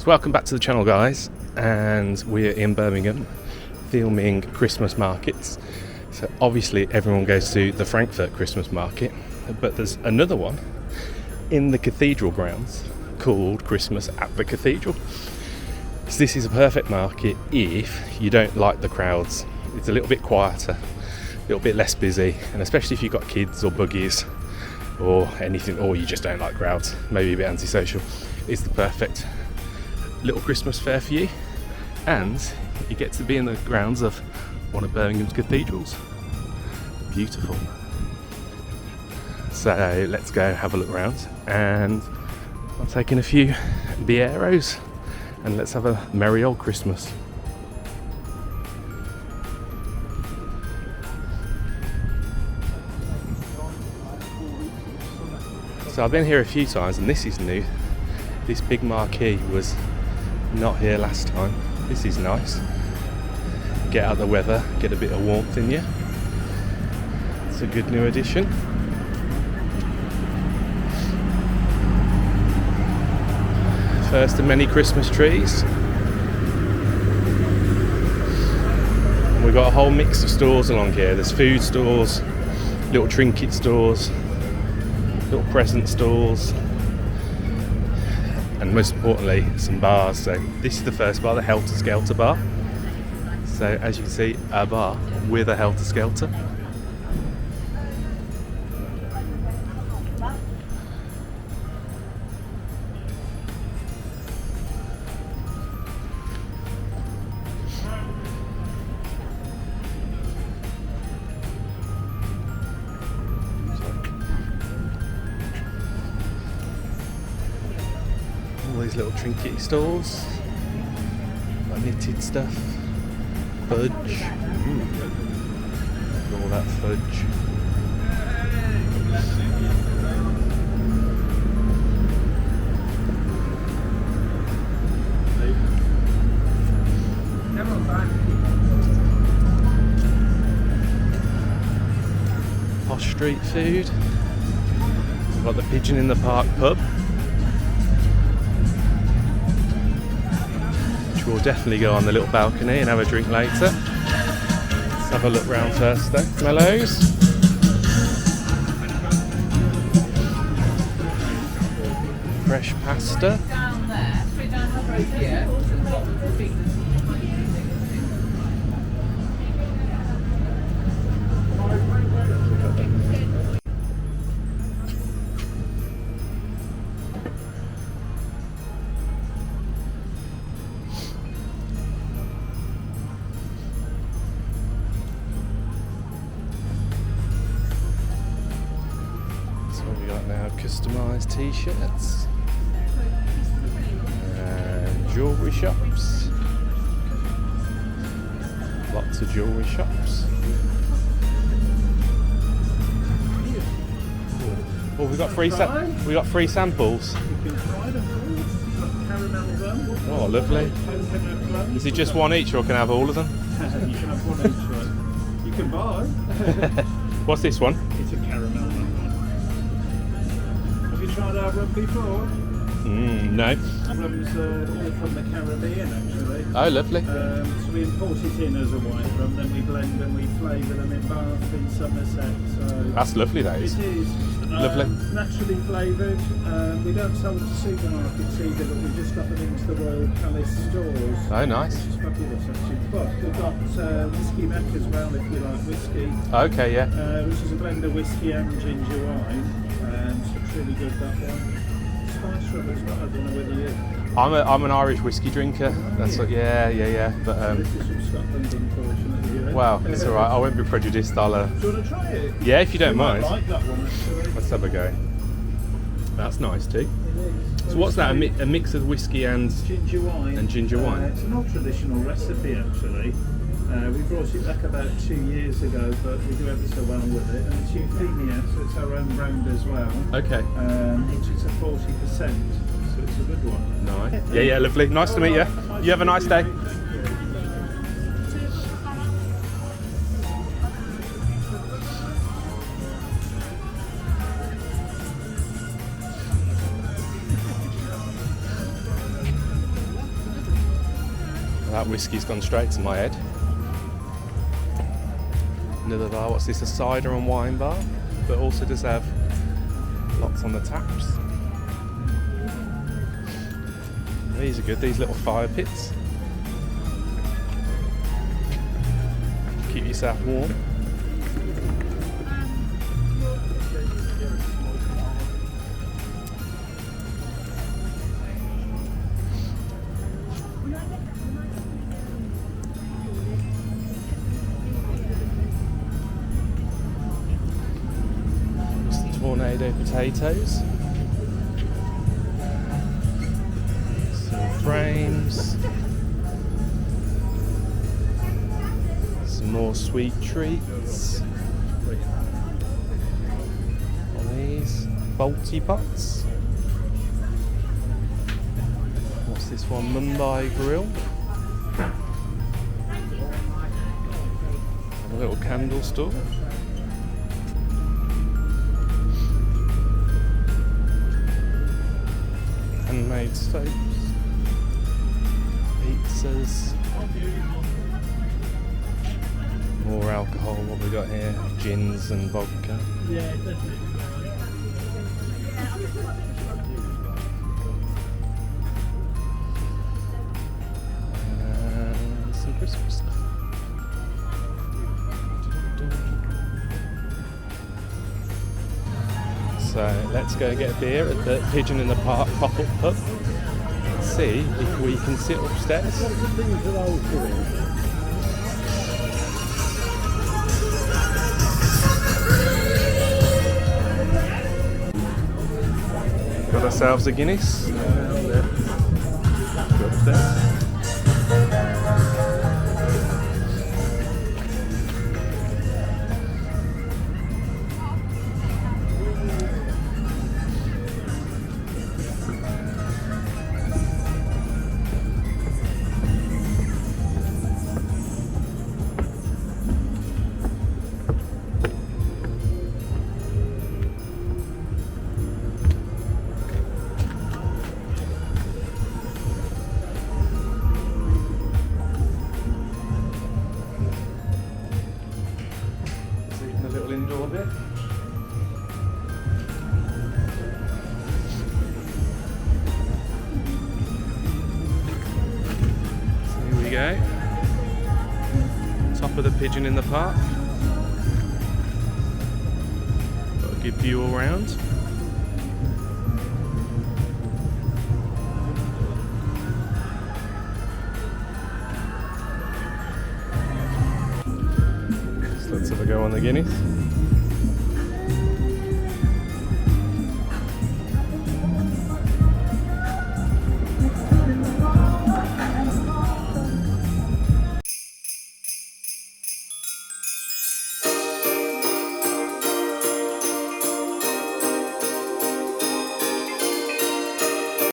So welcome back to the channel, guys, and we're in Birmingham filming Christmas markets. So obviously everyone goes to the Frankfurt Christmas market, but there's another one in the Cathedral grounds called Christmas at the Cathedral. So this is a perfect market if you don't like the crowds. It's a little bit quieter, a little bit less busy, and especially if you've got kids or buggies or anything, or you just don't like crowds, maybe a bit antisocial, it's the perfect little Christmas fair for you. And you get to be in the grounds of one of Birmingham's cathedrals. Beautiful. So let's go and have a look around, and I'm taking a few Bieros, and let's have a merry old Christmas. So I've been here a few times, and this is new. This big marquee was not here last time. This is nice. Get out the weather, get a bit of warmth in you. It's a good new addition. First of many Christmas trees. And we've got a whole mix of stores along here. There's food stores, little trinket stores, little present stores, and most importantly some bars. So this is the first bar, the Helta Skeltea Bar. So as you can see, a bar with a Helta Skeltea. All these little trinket stalls, like knitted stuff, fudge, all that fudge. Posh street food. We've got the Pigeon in the Park pub, we'll definitely go on the little balcony and have a drink later. Let's have a look round first though. Mellows. Fresh pasta. We got now customised t-shirts and jewellery shops, lots of jewellery shops. Oh, we got free samples. Oh, lovely. Is it just one each, or can I have all of them? You can have one each, right? You can buy. What's this one? It's a caramel rum. Have you tried our rum before? No. Rum's all from the Caribbean, actually. Oh, lovely. So we import it in as a white rum, then we blend and we flavour them in Bath, in Somerset. So that's lovely, that is. It is. Lovely. Naturally flavoured. We don't sell them to supermarkets either, but we've just got them into the Royal Palace stores. Oh, nice. Which is fabulous, actually. But we've got Whiskey Mac as well, if you like whiskey. Okay, yeah. Which is a blend of whiskey and ginger wine. So it's really good, that one. Spice rum as well, I don't know whether you... I'm an Irish whiskey drinker. That's what, yeah. But This is from Scotland, unfortunately. well, it's alright. I won't be prejudiced. I'll. Do you want to try it? Yeah, if you don't mind. I like that one, actually. Let's have a go. That's nice too. It is. So what's that? A mix of whiskey and ginger wine. And ginger wine. It's an old traditional recipe, actually. We brought it back about 2 years ago, but we do ever so well with it. And it's Euphemia, so it's our own brand as well. Okay. Which is a 40%, so it's a good one. Nice. Yeah, lovely. Nice to meet you. You have a nice day. That whiskey's gone straight to my head. Another bar, what's this? A cider and wine bar, but also does have lots on the taps. These are good, these little fire pits. Keep yourself warm. Tornado potatoes. Some frames. Some more sweet treats. And these Balti pots. What's this one? Mumbai grill. A little candle store. Handmade soaps, pizzas, more alcohol. What we got here? Gins and vodka. Yeah, definitely. And some Christmas stuff. So let's go get a beer at the Pigeon in the Park pop-up pub. Let's see if we can sit upstairs. What are the things that I was doing? Got ourselves a Guinness. Go upstairs. Indoor bit. So here we go. Top of the Pigeon in the Park. Got a good view all round. So let's have a go on the Guinness.